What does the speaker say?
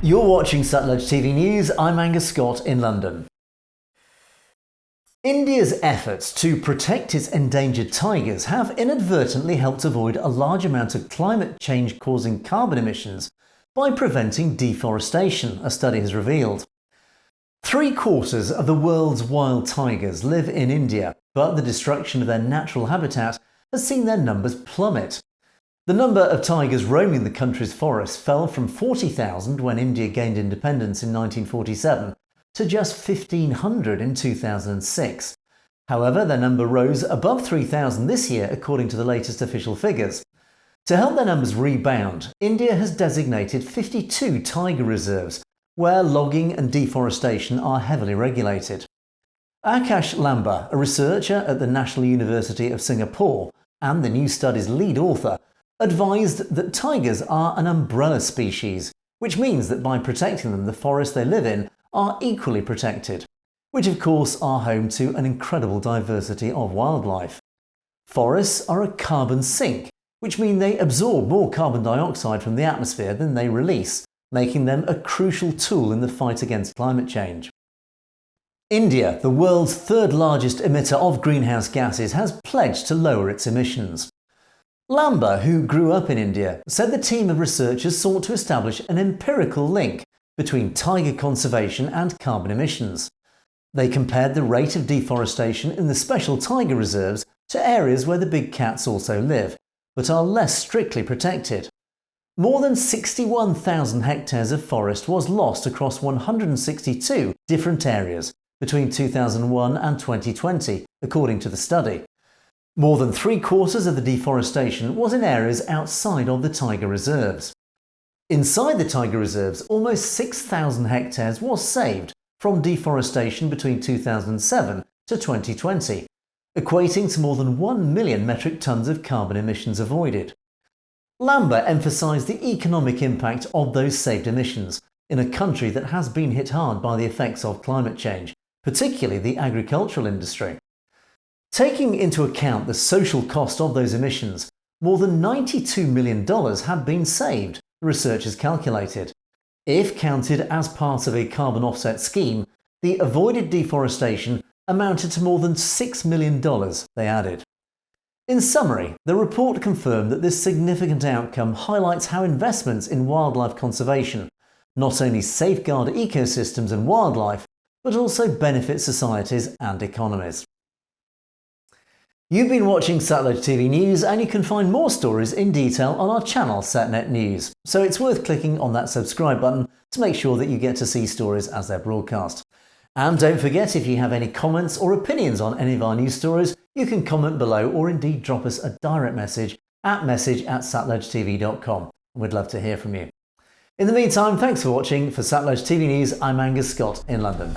You're watching Satellite TV News. I'm Angus Scott in London. India's efforts to protect its endangered tigers have inadvertently helped avoid a large amount of climate change causing carbon emissions by preventing deforestation, a study has revealed. 3/4 of the world's wild tigers live in India, but the destruction of their natural habitat has seen their numbers plummet. The number of tigers roaming the country's forests fell from 40,000 when India gained independence in 1947 to just 1,500 in 2006. However, their number rose above 3,000 this year according to the latest official figures. To help their numbers rebound, India has designated 52 tiger reserves where logging and deforestation are heavily regulated. Akash Lamba, a researcher at the National University of Singapore and the new study's lead author, advised that tigers are an umbrella species, which means that by protecting them, the forests they live in are equally protected, which of course are home to an incredible diversity of wildlife. Forests are a carbon sink, which means they absorb more carbon dioxide from the atmosphere than they release, making them a crucial tool in the fight against climate change. India, the world's third largest emitter of greenhouse gases, has pledged to lower its emissions. Lamba, who grew up in India, said the team of researchers sought to establish an empirical link between tiger conservation and carbon emissions. They compared the rate of deforestation in the special tiger reserves to areas where the big cats also live, but are less strictly protected. More than 61,000 hectares of forest was lost across 162 different areas between 2001 and 2020, according to the study. More than 3/4 of the deforestation was in areas outside of the tiger reserves. Inside the tiger reserves, almost 6,000 hectares was saved from deforestation between 2007 to 2020, equating to more than 1 million metric tonnes of carbon emissions avoided. Lamba emphasised the economic impact of those saved emissions in a country that has been hit hard by the effects of climate change, particularly the agricultural industry. Taking into account the social cost of those emissions, more than $92 million have been saved, the researchers calculated. If counted as part of a carbon offset scheme, the avoided deforestation amounted to more than $6 million, they added. In summary, the report confirmed that this significant outcome highlights how investments in wildlife conservation not only safeguard ecosystems and wildlife, but also benefit societies and economies. You've been watching Satellite TV News, and you can find more stories in detail on our channel SatNet News, so it's worth clicking on that subscribe button to make sure that you get to see stories as they're broadcast. And don't forget, if you have any comments or opinions on any of our news stories, you can comment below or indeed drop us a direct message at message@satellitetv.com. We'd love to hear from you. In the meantime, thanks for watching. For Satellite TV News, I'm Angus Scott in London.